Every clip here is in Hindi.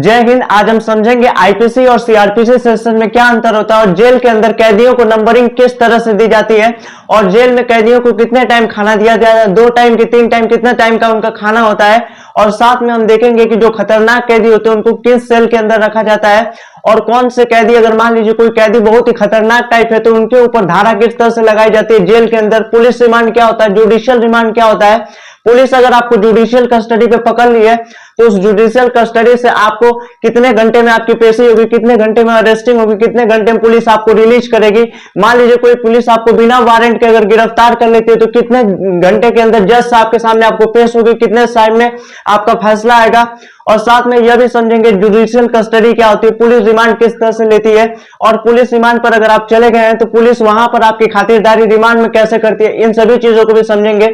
जय हिंद। आज हम समझेंगे आईपीसी और सीआरपीसी सेक्शन में क्या अंतर होता है और जेल के अंदर कैदियों को नंबरिंग किस तरह से दी जाती है और जेल में कैदियों को कितने टाइम खाना दिया जाता है, 2 टाइम की 3 टाइम, कितना टाइम का उनका खाना होता है। और साथ में हम देखेंगे कि जो खतरनाक कैदी होते हैं उनको किस सेल के अंदर रखा जाता है और कौन से कैदी, अगर मान लीजिए कोई कैदी बहुत ही खतरनाक टाइप है तो उनके ऊपर धारा किस तरह से लगाई जाती है जेल के अंदर। पुलिस रिमांड क्या होता है, जुडिशियल रिमांड क्या होता है। पुलिस अगर आपको जुडिशियल कस्टडी पे पकड़ ली है तो उस जुडिशियल कस्टडी से आपको कितने घंटे में आपकी पेशी होगी, कितने घंटे में अरेस्टिंग होगी, कितने घंटे में पुलिस आपको रिलीज करेगी। मान लीजिए कोई पुलिस आपको बिना वारंट के अगर गिरफ्तार कर लेती है तो कितने घंटे के अंदर जज साहब के सामने आपको पेश होगी, कितने टाइम में आपका फैसला आएगा। और साथ में यह भी समझेंगे जुडिशियल कस्टडी क्या होती है, पुलिस रिमांड किस तरह से लेती है और पुलिस रिमांड पर अगर आप चले गए हैं तो पुलिस वहां पर आपकी खातिरदारी रिमांड में कैसे करती है, इन सभी चीजों को भी समझेंगे।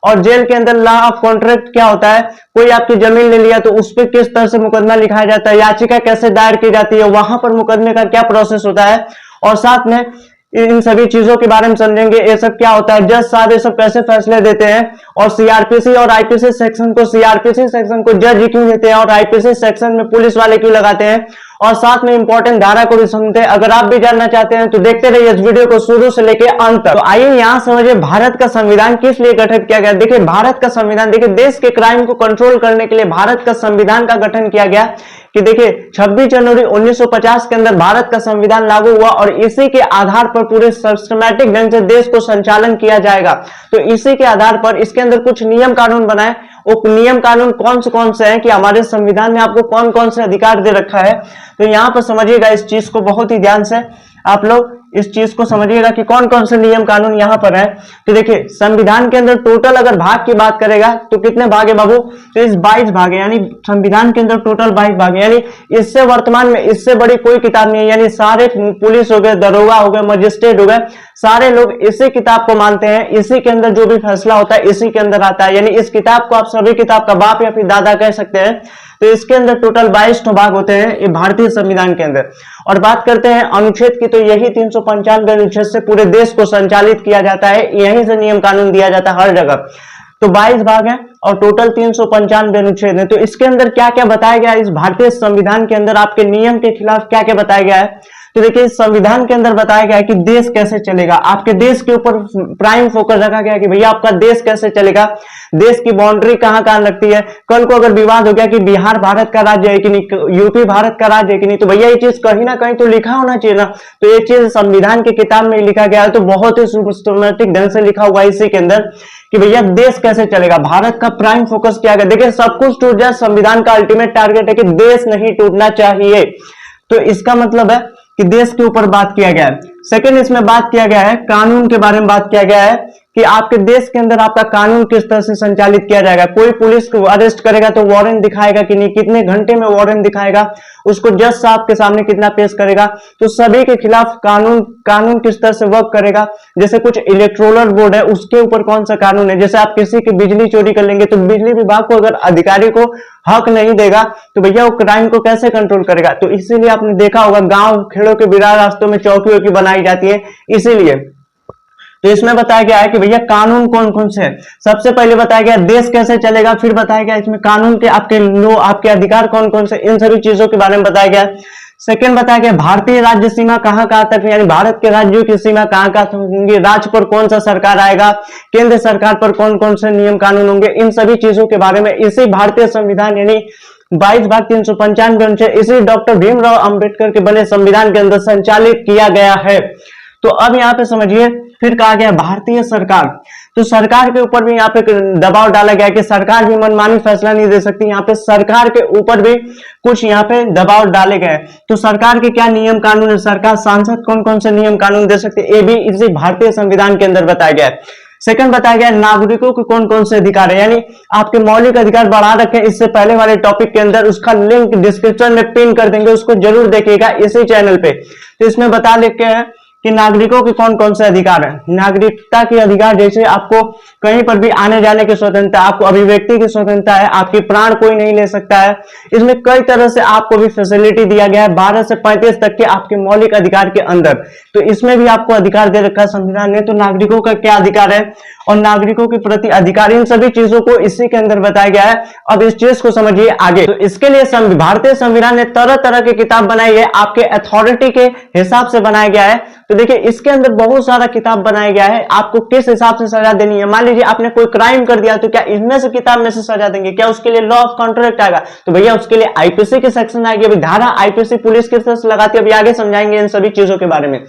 और जेल के अंदर लॉ ऑफ कॉन्ट्रैक्ट क्या होता है, कोई आपकी जमीन ले लिया तो उस पर किस तरह से मुकदमा लिखाया जाता है, याचिका कैसे दायर की जाती है, वहां पर मुकदमे का क्या प्रोसेस होता है। और साथ में इन सभी चीजों के बारे में समझेंगे, ये सब क्या होता है, जज साहब ये सब कैसे फैसले देते हैं और सीआरपीसी और आईपीसी सेक्शन को, सीआरपीसी सेक्शन को जज क्यों देते हैं और आईपीसी सेक्शन में पुलिस वाले क्यों लगाते हैं। और साथ में इंपॉर्टेंट धारा को भी समझते हैं। अगर आप भी जानना चाहते हैं तो देखते रहिए इस वीडियो को शुरू से लेकर अंत तक। तो आइए यहाँ समझिए भारत का संविधान किस लिए गठित किया गया। देखिए भारत का संविधान, देखिए देश के क्राइम को कंट्रोल करने के लिए भारत का संविधान का गठन किया गया। कि देखिए 26 जनवरी 1950 के अंदर भारत का संविधान लागू हुआ और इसी के आधार पर पूरे सिस्टमैटिक ढंग से देश को संचालन किया जाएगा। तो इसी के आधार पर इसके अंदर कुछ नियम कानून बनाए। वो नियम कानून कौन से हैं कि हमारे संविधान में आपको कौन कौन से अधिकार दे रखा है। तो यहाँ पर समझिएगा इस चीज को बहुत ही ध्यान से, आप लोग इस चीज को समझिएगा कि कौन कौन से नियम कानून यहाँ पर है। तो देखिए संविधान के अंदर टोटल अगर भाग की बात करेगा तो कितने भाग है बाबू, तो इस 22 भाग है, यानी संविधान के अंदर टोटल 22 भाग है। यानी इससे वर्तमान में इससे बड़ी कोई किताब नहीं है। यानी सारे पुलिस हो गए, दरोगा हो गए, मजिस्ट्रेट हो गए, सारे लोग इसी किताब को मानते हैं। इसी के अंदर जो भी फैसला होता है इसी के अंदर आता है। यानी इस किताब को आप सभी किताब का बाप या फिर दादा कह सकते हैं। तो इसके अंदर टोटल 22 भाग होते हैं ये भारतीय संविधान के अंदर। और बात करते हैं अनुच्छेद की, तो यही 395 अनुच्छेद से पूरे देश को संचालित किया जाता है, यहीं से नियम कानून दिया जाता है हर जगह। तो 22 भाग है और टोटल 395 अनुच्छेद है। तो इसके अंदर क्या क्या बताया गया है, इस भारतीय संविधान के अंदर आपके नियम के खिलाफ क्या क्या बताया गया है। तो देखिए इस संविधान के अंदर बताया गया है कि देश कैसे चलेगा, आपके देश के ऊपर प्राइम फोकस रखा गया कि भैया आपका देश कैसे चलेगा, देश की बाउंड्री कहां कहां लगती है। कल को अगर विवाद हो गया कि बिहार भारत का राज्य है कि नहीं, यूपी भारत का राज्य है कि नहीं, तो भैया ये चीज कहीं ना कहीं तो लिखा होना चाहिए ना। तो ये चीज संविधान की किताब में लिखा गया है, तो बहुत ही सिस्टमैटिक ढंग से लिखा हुआ है इसी के अंदर कि भैया देश कैसे चलेगा, भारत का प्राइम फोकस क्या है। देखिए सब कुछ टूट जाए, संविधान का अल्टीमेट टारगेट है कि देश नहीं टूटना चाहिए। तो इसका मतलब है कि देश के ऊपर बात किया गया है। सेकंड इसमें बात किया गया है कानून के बारे में, बात किया गया है कि आपके देश के अंदर आपका कानून किस तरह से संचालित किया जाएगा। कोई पुलिस को अरेस्ट करेगा तो वारंट दिखाएगा कि नहीं, कितने घंटे में वारंट दिखाएगा, उसको जज साहब के सामने कितना पेश करेगा। तो सभी के खिलाफ कानून किस तरह से वर्क करेगा। जैसे कुछ इलेक्टोरल बोर्ड है उसके ऊपर कौन सा कानून है। जैसे आप किसी की बिजली चोरी कर लेंगे तो बिजली विभाग को अगर अधिकारी को हक नहीं देगा तो भैया वो क्राइम को कैसे कंट्रोल करेगा। तो इसीलिए आपने देखा होगा गांव खेड़ों के बिरार रास्तों में चौकी की बनाई जाती है इसीलिए। तो इसमें बताया गया है कि भैया कानून कौन कौन से हैं। सबसे पहले बताया गया देश कैसे चलेगा, फिर बताया गया इसमें कानून के आपके अधिकार कौन कौन से, इन सभी चीजों के बारे में बताया गया। सेकंड बताया गया भारतीय राज्य सीमा कहां कहां तक, यानी भारत के राज्यों की सीमा कहां कहां तक होंगी, राज्य पर कौन सा सरकार आएगा, केंद्र सरकार पर कौन कौन से नियम कानून होंगे, इन सभी चीजों के बारे में इसी भारतीय संविधान यानी 22 भाग 395 अनुच्छेद इसी डॉक्टर भीमराव अंबेडकर के बने संविधान के अंदर संचालित किया गया है। तो अब यहाँ पे समझिए फिर कहा गया भारतीय सरकार, तो सरकार के ऊपर भी यहाँ पे दबाव डाला गया कि सरकार भी मनमानी फैसला नहीं दे सकती। यहाँ पे सरकार के ऊपर भी कुछ यहाँ पे दबाव डाले गए। तो सरकार के क्या नियम कानून है, सरकार सांसद कौन कौन से नियम कानून दे सकते, ये भी इसी भारतीय संविधान के अंदर बताया गया है। सेकंड बताया गया नागरिकों के कौन कौन से अधिकार है, यानी आपके मौलिक अधिकार बढ़ा रखे इससे पहले वाले टॉपिक के अंदर, उसका लिंक डिस्क्रिप्शन में पिन कर देंगे, उसको जरूर देखिएगा इसी चैनल पे। तो इसमें बता लिखे हैं कि नागरिकों के कौन कौन से अधिकार है। नागरिकता के अधिकार जैसे आपको कहीं पर भी आने जाने की स्वतंत्रता, आपको अभिव्यक्ति की स्वतंत्रता है, आपकी प्राण कोई नहीं ले सकता है। इसमें कई तरह से आपको भी फैसिलिटी दिया गया है 12 से 35 तक के आपके मौलिक अधिकार के अंदर। तो इसमें भी आपको अधिकार दे रखा है संविधान ने। तो नागरिकों का क्या अधिकार है और नागरिकों के प्रति अधिकार, इन सभी चीजों को इसी के अंदर बताया गया है। अब इस चीज को समझिए आगे। तो इसके लिए भारतीय संविधान ने तरह तरह की किताब बनाई है, आपके अथॉरिटी के हिसाब से बनाया गया है। तो देखिए इसके अंदर बहुत सारा किताब बनाया गया है, आपको किस हिसाब से सजा देनी है। मान लीजिए आपने कोई क्राइम कर दिया तो क्या इनमें से किताब में से सजा देंगे, क्या उसके लिए लॉ ऑफ कॉन्ट्रैक्ट आएगा, तो भैया उसके लिए आईपीसी की सेक्शन आएगी। अभी धारा आईपीसी पुलिस किस तरह से लगाती है अभी आगे समझाएंगे इन सभी चीजों के बारे में।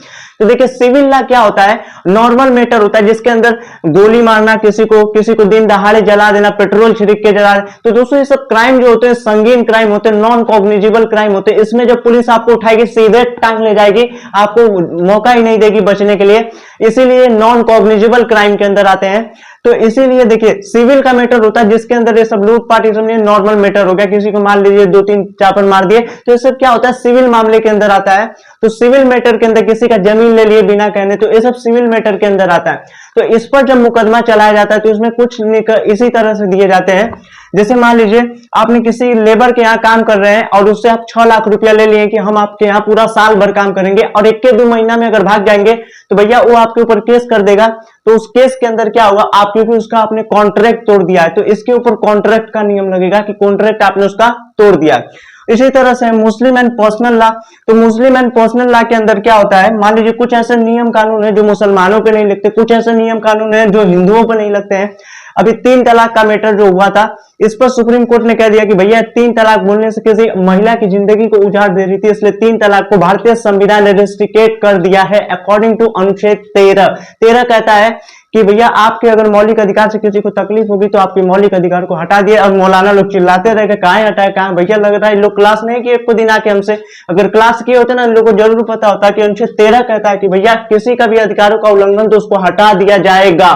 तो देखिए सिविल लॉ क्या होता है, नॉर्मल मैटर होता है जिसके अंदर गोली मारना, किसी को दिन दहाड़े जला देना, पेट्रोल छिड़क के जला। तो दोस्तों ये सब क्राइम जो होते हैं संगीन क्राइम होते हैं, नॉन कॉग्निजिबल क्राइम होते हैं। इसमें जब पुलिस आपको उठाएगी सीधे टांग ले जाएगी, आपको मौका ही नहीं देगी बचने के लिए, इसीलिए नॉन कॉग्निजिबल क्राइम के अंदर आते हैं। तो इसीलिए देखिए सिविल का मैटर होता है जिसके अंदर ये सब लूटपाट ये सब नॉर्मल मैटर हो गया, किसी को मान लीजिए 2-3 चापन मार दिए, तो ये सब क्या होता है सिविल मामले के अंदर आता है। तो सिविल मैटर के अंदर किसी का जमीन ले लिए बिना कहने, तो ये सब सिविल मैटर के अंदर आता है। तो इस पर जब मुकदमा चलाया जाता है तो इसमें कुछ इसी तरह से दिए जाते हैं। जैसे मान लीजिए आपने किसी लेबर के यहाँ काम कर रहे हैं और उससे आप 6 लाख रुपया ले लिए कि हम आपके यहाँ पूरा साल भर काम करेंगे, और 1 के 2 महीना में अगर भाग जाएंगे तो भैया वो आपके ऊपर केस कर देगा। तो उस केस के अंदर क्या होगा, आप क्योंकि उसका आपने कॉन्ट्रैक्ट तोड़ दिया है तो इसके ऊपर कॉन्ट्रैक्ट का नियम लगेगा कि कॉन्ट्रैक्ट आपने उसका तोड़ दिया। इसी तरह से मुस्लिम एंड पर्सनल लॉ। तो मुस्लिम एंड पर्सनल लॉ के अंदर क्या होता है, मान लीजिए कुछ ऐसे नियम कानून है जो मुसलमानों पे नहीं लगते, कुछ ऐसे नियम कानून है जो हिंदुओं पे नहीं लगते हैं। अभी 3 तलाक का मैटर जो हुआ था, इस पर सुप्रीम कोर्ट ने कह दिया कि भैया 3 तलाक बोलने से किसी महिला की जिंदगी को उजाड़ दे रही थी, इसलिए 3 तलाक को भारतीय संविधान ने रेस्ट्रिकेट कर दिया है अकॉर्डिंग टू अनुच्छेद 13 कहता है कि भैया आपके अगर मौलिक अधिकार से किसी को तकलीफ होगी तो आपके मौलिक अधिकार को हटा दिए। और मौलाना लोग चिल्लाते रहे कहाँ हटाए कहाँ, भैया लग रहा है लोग क्लास नहीं किए एक दिन आके हमसे, अगर क्लास किए होते ना इन लोगों को जरूर पता होता कि अनुच्छेद 13 कहता है कि भैया किसी का भी अधिकारों का उल्लंघन तो उसको हटा दिया जाएगा।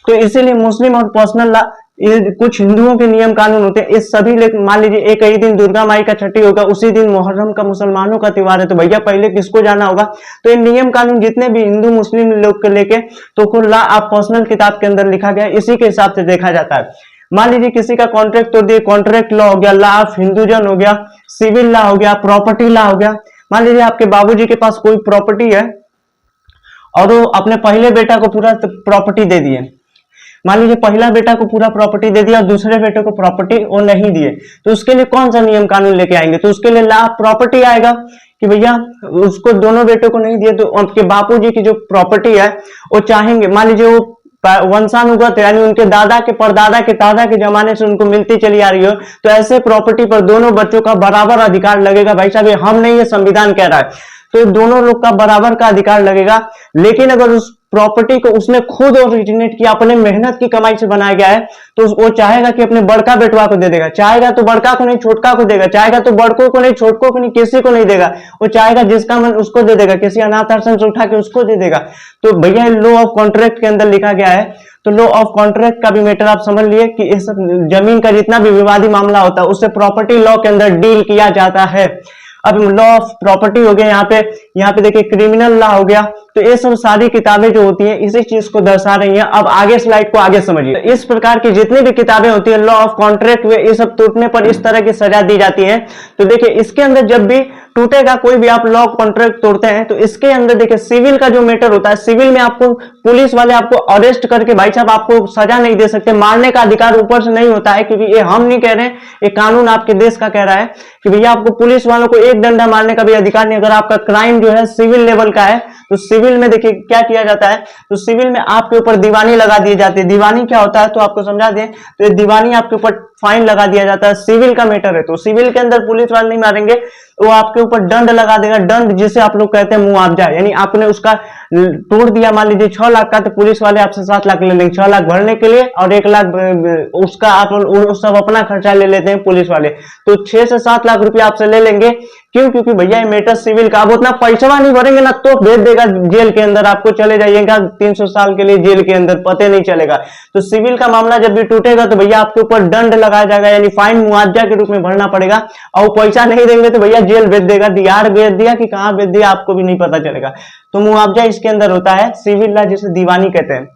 तो इसीलिए मुस्लिम और पर्सनल लॉ, कुछ हिंदुओं के नियम कानून होते हैं इस सभी, मान लीजिए एक ही दिन दुर्गा माई का छठी होगा, उसी दिन मुहर्रम का मुसलमानों का त्योहार है, तो भैया पहले किसको जाना होगा। तो ये नियम कानून जितने भी हिंदू मुस्लिम लोग को लेके तो कुल लॉ आप पर्सनल किताब के अंदर लिखा गया, इसी के हिसाब से देखा जाता है। मान लीजिए किसी का कॉन्ट्रैक्ट तोड़ दिए, कॉन्ट्रैक्ट लॉ हो गया, लॉ ऑफ हिंदुजन हो गया, सिविल लॉ हो गया, प्रॉपर्टी लॉ हो गया। मान लीजिए आपके बाबूजी के पास कोई प्रॉपर्टी है और वो अपने पहले बेटा को पूरा प्रॉपर्टी दे दिए, मान लीजिए पहला बेटा को पूरा प्रॉपर्टी दे दिया और दूसरे बेटे को प्रॉपर्टी वो नहीं दिए, तो उसके लिए कौन सा नियम कानून लेके आएंगे, तो उसके लिए लॉ ऑफ प्रॉपर्टी आएगा कि भैया उसको दोनों बेटों को नहीं दिए तो आपके बापूजी की जो प्रॉपर्टी है वो चाहेंगे, मान लीजिए वो वंशानुगत यानी उनके दादा के परदादा के दादा के जमाने से उनको मिलती चली आ रही हो, तो ऐसे प्रॉपर्टी पर दोनों बच्चों का बराबर अधिकार लगेगा। भाई साहब ये हम नहीं, ये संविधान कह रहा है, तो दोनों लोग का बराबर का अधिकार लगेगा। लेकिन अगर उस प्रॉपर्टी को उसने खुद ओरिजिनेट किया, अपने मेहनत की कमाई से बनाया गया है, तो वो चाहेगा कि अपने बड़का बेटवा को दे देगा, चाहेगा तो बड़का को नहीं छोटका को देगा, चाहेगा तो बड़कों को नहीं छोटकों को नहीं किसी को नहीं देगा, वो चाहेगा जिसका मन उसको दे देगा, किसी अनाथ आश्रम से उठा के उसको दे देगा। तो भैया लॉ ऑफ कॉन्ट्रैक्ट के अंदर लिखा गया है। तो लॉ ऑफ कॉन्ट्रैक्ट का भी मैटर आप समझ लिए कि इस जमीन का जितना भी विवादी मामला होता है उससे प्रॉपर्टी लॉ के अंदर डील किया जाता है। अब लॉ ऑफ प्रॉपर्टी हो गया, यहाँ पे देखिए क्रिमिनल लॉ हो गया। तो ये सब सारी किताबें जो होती हैं इसी चीज को दर्शा रही हैं। अब आगे स्लाइड को आगे समझिए। तो इस प्रकार की जितनी भी किताबें होती है लॉ ऑफ कॉन्ट्रैक्ट में, ये सब टूटने पर इस तरह की सजा दी जाती है। तो देखिए इसके अंदर जब भी टूटेगा कोई भी आप लॉ कॉन्ट्रैक्ट तोड़ते हैं तो इसके अंदर देखिए सिविल का जो मैटर होता है, सिविल में आपको पुलिस वाले आपको अरेस्ट करके भाई साहब आपको सजा नहीं दे सकते, मारने का अधिकार ऊपर से नहीं होता है, क्योंकि ये हम नहीं कह रहे हैं, ये कानून आपके देश का कह रहा है कि भैया आपको पुलिस वालों को एक डंडा मारने का भी अधिकार नहीं। अगर आपका क्राइम जो है सिविल लेवल का है तो सिविल में देखिए क्या किया जाता है, तो सिविल में आपके ऊपर दीवानी लगा दी जाती है। दीवानी क्या होता है तो आपको समझा दें, तो ये दीवानी आपके ऊपर फाइन लगा दिया जाता है, सिविल का मैटर है। तो सिविल के अंदर पुलिस वाले नहीं मारेंगे, वो आपके ऊपर दंड लगा देगा, दंड जिसे आप लोग कहते हैं मुआवजा, यानी आपने उसका तोड़ दिया मान लीजिए 6 लाख का, तो पुलिस वाले आपसे 7 लाख ले लेंगे 6 लाख भरने के लिए, और 1 लाख उसका आप सब अपना खर्चा ले लेते हैं पुलिस वाले, तो 6 से 7 लाख रुपया आपसे ले लेंगे क्यों? क्योंकि भैया ये मैटर सिविल का, आप उतना पैसा नहीं भरेंगे ना तो भेज देगा जेल के अंदर, आपको चले जाइएगा 300 साल के लिए जेल के अंदर, पता नहीं चलेगा। तो सिविल का मामला जब भी टूटेगा तो भैया आपके ऊपर दंड लगाया जाएगा, यानी फाइन मुआवजा के रूप में भरना पड़ेगा, और पैसा नहीं देंगे तो भैया जेल भेज देगा, दिहाड़ भेज दिया कि कहां भेज दिया आपको भी नहीं पता चलेगा। तो मुआवजा इसके अंदर होता है, सिविल लॉ जिसे दीवानी कहते हैं।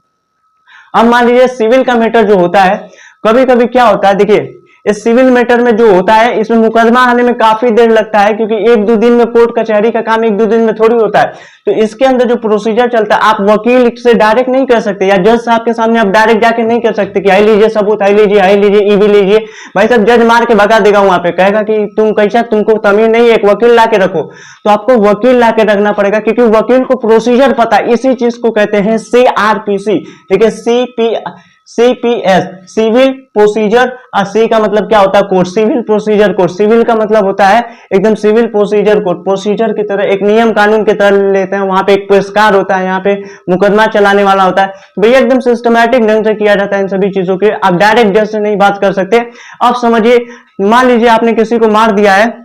अब मान लीजिए सिविल का मैटर जो होता है, कभी कभी क्या होता है, देखिए इस सिविल मैटर में जो होता है इसमें मुकदमा आने में काफी देर लगता है, क्योंकि एक दो दिन में कोर्ट कचहरी का काम एक दो दिन में थोड़ी होता है। तो इसके अंदर जो प्रोसीजर चलता है, आप वकील से डायरेक्ट नहीं कर सकते, या जज साहब के सामने आप डायरेक्ट जाके नहीं कर सकते कि आई लीजिए सबूत, आई लीजिए, आई लीजिए, ई भी लीजिए। भाई साहब जज मार के भगा देगा, वहां पे कहेगा कि तुम कैसा, तुमको तमीज नहीं, एक वकील ला के रखो। तो आपको वकील ला के रखना पड़ेगा, क्योंकि वकील को प्रोसीजर पता है। इसी चीज को कहते हैं CRPC, ठीक है, CPS, सिविल प्रोसीजर, और सी का मतलब क्या होता है, court, civil procedure court. Civil का मतलब होता है एकदम सिविल प्रोसीजर कोर्ट, प्रोसीजर की तरह, एक नियम कानून की तरह लेते हैं। वहां पे एक पेशकार होता है, यहाँ पे मुकदमा चलाने वाला होता है। तो भैया एकदम सिस्टमैटिक ढंग से किया जाता है इन सभी चीजों के, आप डायरेक्ट जज से नहीं बात कर सकते। अब समझिए, मान लीजिए आपने किसी को मार दिया है,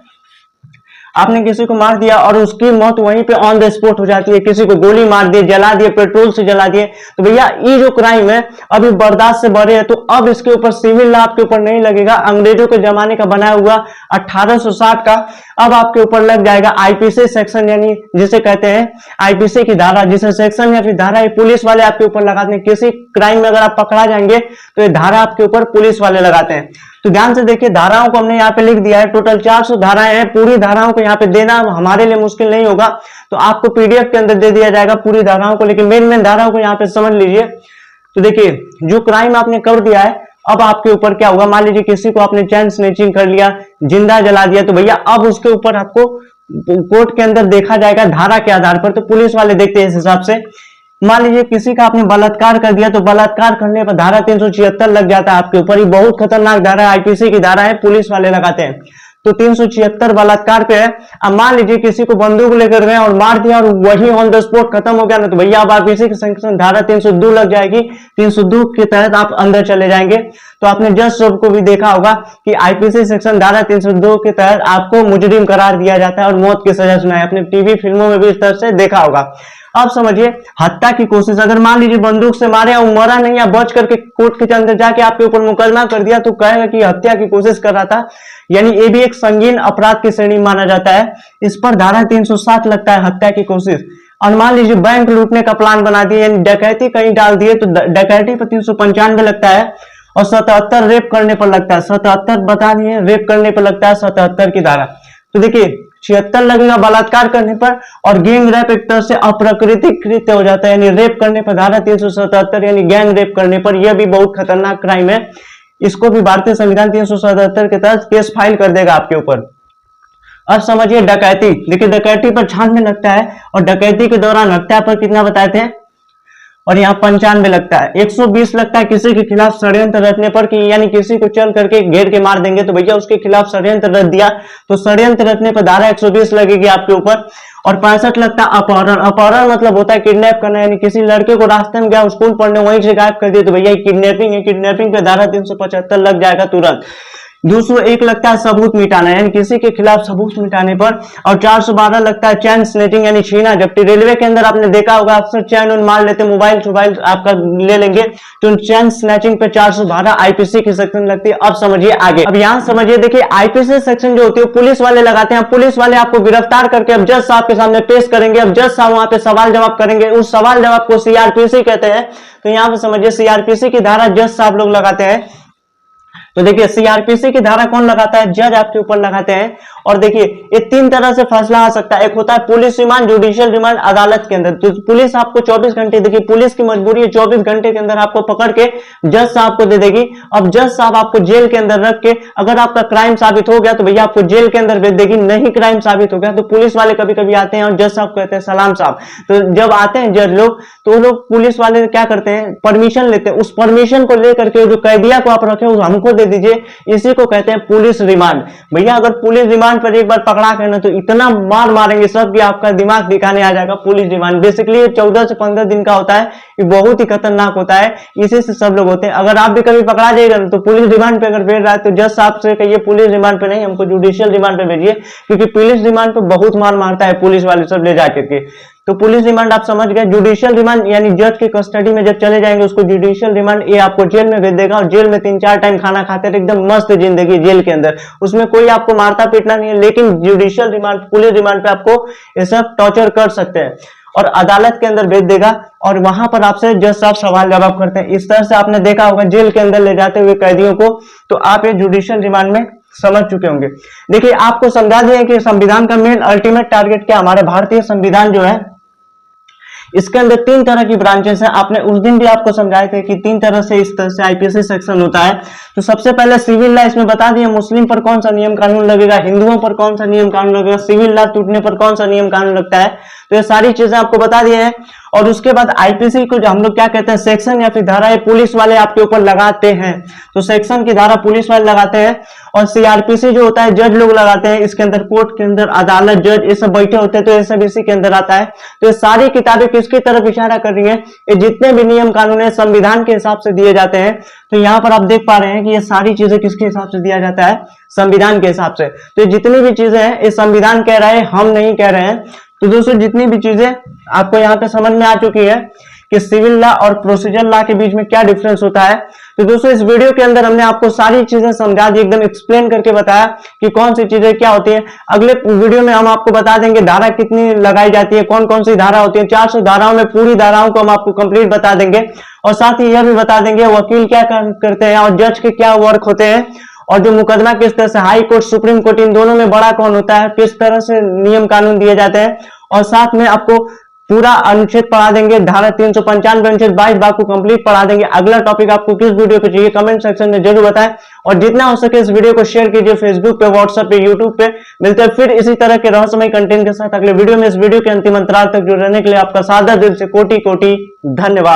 आपने किसी को मार दिया और उसकी मौत वहीं पे ऑन द स्पॉट हो जाती है, किसी को गोली मार दिए, जला दिए, पेट्रोल से जला दिए, तो भैया ये जो क्राइम है अभी बर्दाश्त से बड़े है, तो अब इसके ऊपर सिविल लॉ आपके ऊपर नहीं लगेगा, अंग्रेजों के जमाने का बनाया हुआ 1860 का अब आपके ऊपर लग जाएगा IPC सेक्शन, यानी जिसे कहते हैं IPC की धारा, जिसे सेक्शन या फिर धारा ये पुलिस वाले आपके ऊपर लगाते हैं। किसी क्राइम में अगर आप पकड़ा जाएंगे तो ये धारा आपके ऊपर पुलिस वाले लगाते हैं। तो ध्यान से देखिए, धाराओं को हमने यहाँ पे लिख दिया है, टोटल 400 धाराएं हैं। पूरी धाराओं को यहाँ पे देना हमारे लिए मुश्किल नहीं होगा, तो आपको PDF के अंदर दे दिया जाएगा पूरी धाराओं को, लेकिन मेन धाराओं को यहाँ पे समझ लीजिए। तो देखिए, जो क्राइम आपने कर दिया है, अब आपके ऊपर क्या होगा, मान लीजिए किसी को आपने चैन स्नैचिंग कर लिया, जिंदा जला दिया, तो भैया अब उसके ऊपर आपको कोर्ट के अंदर देखा जाएगा धारा के आधार पर, तो पुलिस वाले देखते हैं इस हिसाब से। मान लीजिए किसी का आपने बलात्कार कर दिया, तो बलात्कार करने पर धारा 376 लग जाता है आपके ऊपर। ये बहुत खतरनाक धारा है, IPC की धारा है, पुलिस वाले लगाते हैं। तो 376 बलात्कार पे है। अब मान लीजिए किसी को बंदूक लेकर गए और मार दिया और वही ऑन द स्पॉट खत्म हो गया ना, तो भैया अब IPC की सेक्शन धारा 302 लग जाएगी, 302 के तहत आप अंदर चले जाएंगे। तो आपने जज साहब को भी देखा होगा कि IPC सेक्शन धारा 302 के तहत आपको मुजरिम करार दिया जाता है और मौत की सजा सुनाई, अपने टीवी फिल्मों में भी इस तरह से देखा होगा। अब समझिए, हत्या की कोशिश, अगर मान लीजिए बंदूक से मारे और मरा नहीं या बच करके कोर्ट के अंदर जाके आपके ऊपर मुकदमा कर दिया, तो कहेगा कि हत्या की कोशिश कर रहा था, यानी ये भी एक संगीन अपराध की श्रेणी माना जाता है। इस पर धारा 307 लगता है, हत्या की कोशिश। और मान लीजिए बैंक लूटने का प्लान बना दिया, यानी डकैती कहीं डाल दिए, तो डकैती पर 395 लगता है, और 77 रेप करने पर लगता है, 77 बता दिए, रेप करने पर लगता है 77 की धारा। तो देखिए 76 लगेगा बलात्कार करने पर, और गैंग रेप एक तरह से अप्राकृतिक कृत्य हो जाता है, यानी रेप करने पर धारा 377, यानी गैंग रेप करने पर, यह भी बहुत खतरनाक क्राइम है। इसको भी भारतीय संविधान 377 के तहत केस फाइल कर देगा आपके ऊपर। अब समझिए डकैती, देखिए डकैती पर 96 लगता है, और डकैती के दौरान हत्या पर कितना बताते हैं, और यहाँ 95 लगता है। 120 लगता है किसी के खिलाफ षड्यंत्र रचने पर, कि यानी किसी को चल करके घेर के मार देंगे, तो भैया उसके खिलाफ षड्यंत्र रच दिया, तो षड्यंत्र रचने पर धारा 120 लगेगी आपके ऊपर। और 65 लगता है अपहरण। अपहरण मतलब होता है किडनैप करना, यानी किसी लड़के को रास्ते में गया स्कूल पढ़ने, वहीं से गायब कर दिया, तो भैया किडनैपिंग है, किडनैपिंग पे धारा 375 लग जाएगा तुरंत। 201 लगता है सबूत मिटाना, यानी किसी के खिलाफ सबूत मिटाने पर। और 412 लगता है चैन स्नैचिंग, यानी छीना झपटी। रेलवे के अंदर आपने देखा होगा अक्सर चैन उन मार लेते, मोबाइल आपका ले लेंगे, तो चैन स्नैचिंग पे 412 IPC की सेक्शन लगती है। अब समझिए आगे, अब यहाँ समझिए, देखिए IPC सेक्शन जो होती है पुलिस वाले लगाते हैं। पुलिस वाले आपको गिरफ्तार करके अब जज साहब के सामने पेश करेंगे, अब जज साहब वहां पे सवाल जवाब करेंगे, उस सवाल जवाब को CRPC कहते हैं। तो यहाँ पे समझिए CRPC की धारा जज साहब लोग लगाते हैं। तो देखिए CRPC की धारा कौन लगाता है, जज आपके ऊपर लगाते हैं। और देखिए ये 3 तरह से फैसला आ सकता है, एक होता है पुलिस रिमांड, जुडिशियल रिमांड, अदालत के अंदर। तो पुलिस आपको 24 घंटे, देखिए पुलिस की मजबूरी है 24 घंटे के अंदर आपको पकड़ के जज साहब को दे देगी। अब जज साहब आपको जेल के अंदर रख के, अगर आपका क्राइम साबित हो गया तो भैया आपको जेल के अंदर भेज देगी, नहीं क्राइम साबित हो गया तो पुलिस वाले कभी कभी आते हैं और जज साहब कहते हैं सलाम साहब। तो जब आते हैं जज लोग, तो वो लोग पुलिस वाले क्या करते हैं, परमिशन लेते हैं, उस परमिशन को लेकर के जो कैदिया को आप रखे हमको दे दीजिए, इसी को कहते हैं पुलिस रिमांड। भैया अगर पुलिस रिमांड डिमांड पर एक बार पकड़ा के ना तो इतना मार मारेंगे सब कि आपका दिमाग दिखाने आ जाएगा। पुलिस डिमांड बेसिकली 14 से 15 दिन का होता है, ये बहुत ही खतरनाक होता है, इसी से सब लोग होते हैं। अगर आप भी कभी पकड़ा जाएगा ना तो पुलिस डिमांड पे अगर भेज रहा है तो जज साहब से कहिए पुलिस डिमांड पे नहीं, हमको जुडिशियल डिमांड पे भेजिए, क्योंकि पुलिस डिमांड पे बहुत मार मारता है पुलिस वाले सब ले जाकर के। तो पुलिस रिमांड आप समझ गए। जुडिशियल रिमांड यानी जज की कस्टडी में जब चले जाएंगे उसको जुडिशियल रिमांड, ये आपको जेल में भेज देगा और जेल में 3-4 टाइम खाना खाते हैं, एकदम मस्त जिंदगी जेल के अंदर, उसमें कोई आपको मारता पीटना नहीं है। लेकिन जुडिशियल रिमांड, पुलिस रिमांड पे आपको ये सब टॉर्चर कर सकते हैं और अदालत के अंदर भेज देगा और वहां पर आपसे जज साहब सवाल जवाब करते हैं। इस तरह से आपने देखा होगा जेल के अंदर ले जाते हुए कैदियों को, तो आप ये जुडिशियल रिमांड में समझ चुके होंगे। देखिए आपको समझा दिए कि संविधान का मेन अल्टीमेट टारगेट क्या, हमारे भारतीय संविधान जो है इसके अंदर 3 तरह की ब्रांचेस हैं। आपने उस दिन भी आपको समझाए थे कि 3 तरह से इस तरह से आईपीसी सेक्शन होता है। तो सबसे पहले सिविल लॉ, इसमें बता दिया मुस्लिम पर कौन सा नियम कानून लगेगा, हिंदुओं पर कौन सा नियम कानून लगेगा, सिविल लॉ टूटने पर कौन सा नियम कानून लगता है, तो ये सारी चीजें आपको बता दिए हैं। और उसके बाद आईपीसी को जो हम लोग क्या कहते हैं, सेक्शन या फिर धारा पुलिस वाले आपके ऊपर लगाते हैं, तो सेक्शन की धारा पुलिस वाले लगाते हैं। और सीआरपीसी जो होता है जज लोग लगाते हैं, इसके अंदर कोर्ट के अंदर अदालत जज ये सब बैठे होते हैं, तो ये सब इसी के अंदर आता है। तो ये सारी किताबें किसकी तरफ इशारा कर रही है, ये जितने भी नियम कानून है संविधान के हिसाब से दिए जाते हैं। तो यहाँ पर आप देख पा रहे हैं कि ये सारी चीजें किसके हिसाब से दिया जाता है, संविधान के हिसाब से। तो ये जितनी भी चीजें हैं ये संविधान कह रहा है, हम नहीं कह रहे हैं। तो दोस्तों जितनी भी चीजें आपको यहाँ पे समझ में आ चुकी है कि सिविल लॉ और प्रोसीजर लॉ के बीच में क्या डिफरेंस होता है। तो दोस्तों इस वीडियो के अंदर हमने आपको सारी चीजें समझा दी, एकदम एक्सप्लेन करके बताया कि कौन सी चीजें क्या होती है। अगले वीडियो में हम आपको बता देंगे धारा कितनी लगाई जाती है, कौन कौन सी धारा होती है। 400 धाराओं में पूरी धाराओं को हम आपको कंप्लीट बता देंगे और साथ ही यह भी बता देंगे वकील क्या करते हैं और जज के क्या वर्क होते हैं, और जो मुकदमा किस तरह से हाई कोर्ट सुप्रीम कोर्ट इन दोनों में बड़ा कौन होता है, किस तरह से नियम कानून दिए जाते हैं। और साथ में आपको पूरा अनुच्छेद पढ़ा देंगे, धारा 395 अनुच्छेद 22 बार को कंप्लीट पढ़ा देंगे। अगला टॉपिक आपको किस वीडियो पे चाहिए कमेंट सेक्शन में जरूर बताएं और जितना हो सके इस वीडियो को शेयर कीजिए फेसबुक पे, व्हाट्सएप पे, यूट्यूब पे। मिलते हैं फिर इसी तरह के रहस्यमय कंटेंट के साथ अगले वीडियो में। इस वीडियो के अंतिम अंतराल तक जुड़े रहने के लिए आपका सादर दिल से कोटि कोटि धन्यवाद।